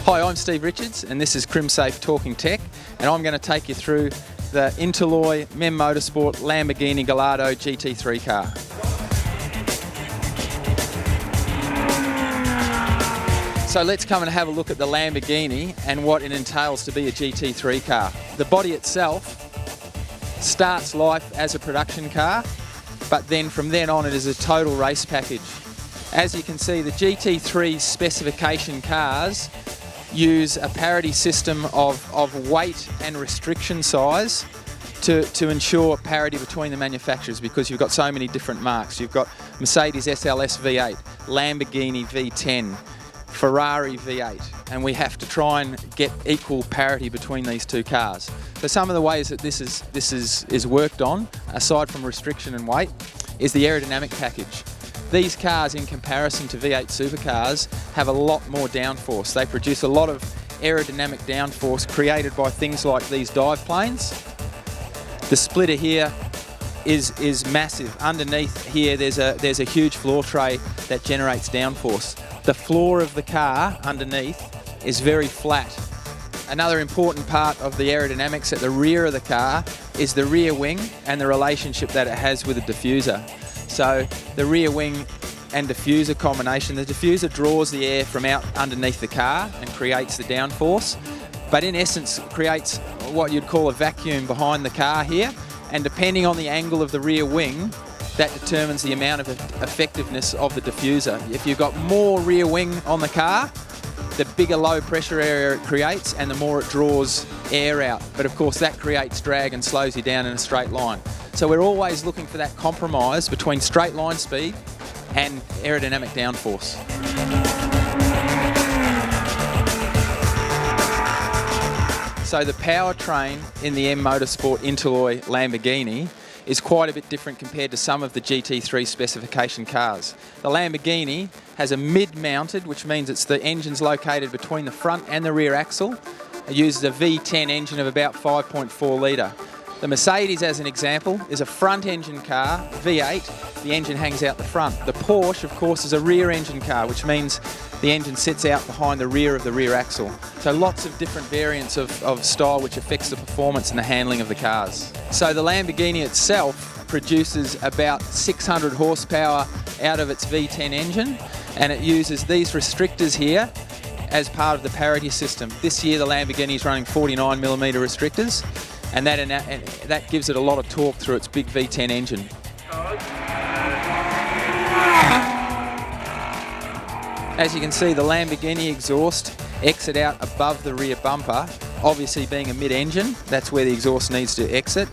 Hi, I'm Steve Richards and this is Crimsafe Talking Tech, and I'm going to take you through the Interloy MEM Motorsport Lamborghini Gallardo GT3 car. So let's come and have a look at the Lamborghini and what it entails to be a GT3 car. The body itself starts life as a production car, but then from then on it is a total race package. As you can see, the GT3 specification cars use a parity system of weight and restriction size to ensure parity between the manufacturers, because you've got so many different marques. You've got Mercedes SLS V8, Lamborghini V10, Ferrari V8, and we have to try and get equal parity between these two cars. So some of the ways that this is worked on, aside from restriction and weight, is the aerodynamic package. These cars, in comparison to V8 supercars, have a lot more downforce. They produce a lot of aerodynamic downforce created by things like these dive planes. The splitter here is massive. Underneath here there's a huge floor tray that generates downforce. The floor of the car underneath is very flat. Another important part of the aerodynamics at the rear of the car is the rear wing and the relationship that it has with the diffuser. So the rear wing and diffuser combination, the diffuser draws the air from out underneath the car and creates the downforce, but in essence creates what you'd call a vacuum behind the car here, and depending on the angle of the rear wing, that determines the amount of effectiveness of the diffuser. If you've got more rear wing on the car, the bigger low pressure area it creates and the more it draws air out. But of course that creates drag and slows you down in a straight line. So we're always looking for that compromise between straight line speed and aerodynamic downforce. So the powertrain in the M Motorsport Interloy Lamborghini is quite a bit different compared to some of the GT3 specification cars. The Lamborghini has a mid-mounted, which means it's the engine's located between the front and the rear axle. It uses a V10 engine of about 5.4 litre. The Mercedes, as an example, is a front engine car, V8, the engine hangs out the front. The Porsche, of course, is a rear engine car, which means the engine sits out behind the rear of the rear axle. So lots of different variants of style which affects the performance and the handling of the cars. So the Lamborghini itself produces about 600 horsepower out of its V10 engine, and it uses these restrictors here as part of the parity system. This year the Lamborghini is running 49mm restrictors, and that gives it a lot of torque through its big V10 engine. As you can see, the Lamborghini exhaust exits out above the rear bumper. Obviously being a mid-engine, that's where the exhaust needs to exit,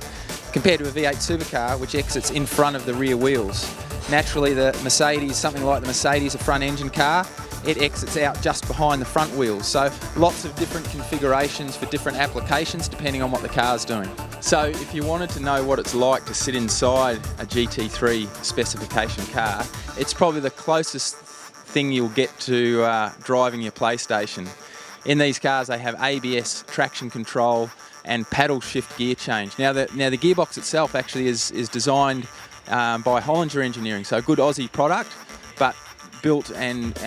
compared to a V8 supercar which exits in front of the rear wheels. Naturally the Mercedes, something like the Mercedes, a front engine car, it exits out just behind the front wheels. So lots of different configurations for different applications depending on what the car's doing. So if you wanted to know what it's like to sit inside a GT3 specification car, it's probably the closest thing you'll get to driving your PlayStation. In these cars they have ABS, traction control and paddle shift gear change. Now the gearbox itself actually is designed by Hollinger Engineering, so a good Aussie product, but built and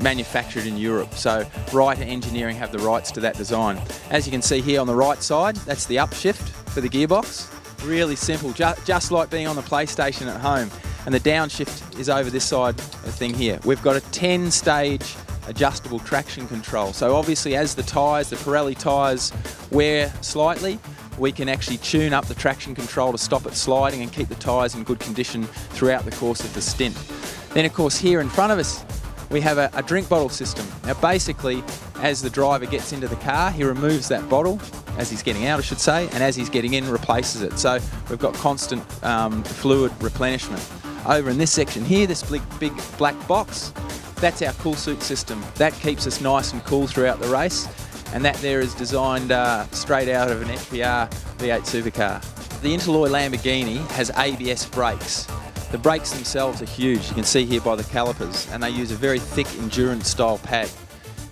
manufactured in Europe. So Reiter Engineering have the rights to that design. As you can see here on the right side, that's the upshift for the gearbox. Really simple, just like being on the PlayStation at home. And the downshift is over this side of thing here. We've got a 10-stage adjustable traction control. So obviously as the tyres, the Pirelli tyres wear slightly, we can actually tune up the traction control to stop it sliding and keep the tyres in good condition throughout the course of the stint. Then of course here in front of us we have a drink bottle system. Now basically as the driver gets into the car, he removes that bottle, as he's getting out I should say, and as he's getting in replaces it. So we've got constant fluid replenishment. Over in this section here, this big black box, that's our cool suit system. That keeps us nice and cool throughout the race, and that there is designed straight out of an FIA V8 supercar. The Interloy Lamborghini has ABS brakes. The brakes themselves are huge, you can see here by the calipers, and they use a very thick endurance style pad.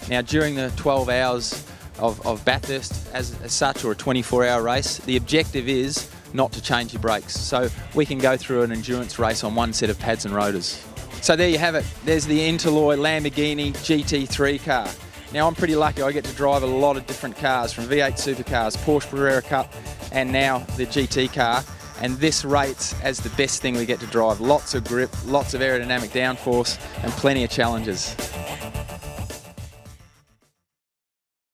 Now during the 12 hours of Bathurst as such, or a 24-hour race, the objective is not to change your brakes. So we can go through an endurance race on one set of pads and rotors. So there you have it. There's the Interloy Lamborghini GT3 car. Now I'm pretty lucky, I get to drive a lot of different cars, from V8 supercars, Porsche Carrera Cup, and now the GT car. And this rates as the best thing we get to drive. Lots of grip, lots of aerodynamic downforce, and plenty of challenges.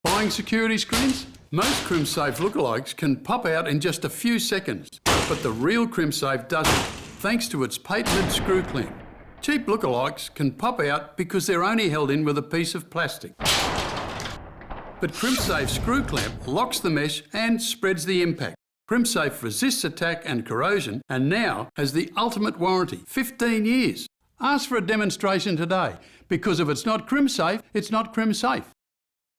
Buying security screens? Most Crimsafe lookalikes can pop out in just a few seconds, but the real Crimsafe doesn't, thanks to its patented screw clamp. Cheap lookalikes can pop out because they're only held in with a piece of plastic. But Crimsafe screw clamp locks the mesh and spreads the impact. Crimsafe resists attack and corrosion and now has the ultimate warranty, 15 years. Ask for a demonstration today, because if it's not Crimsafe, it's not Crimsafe.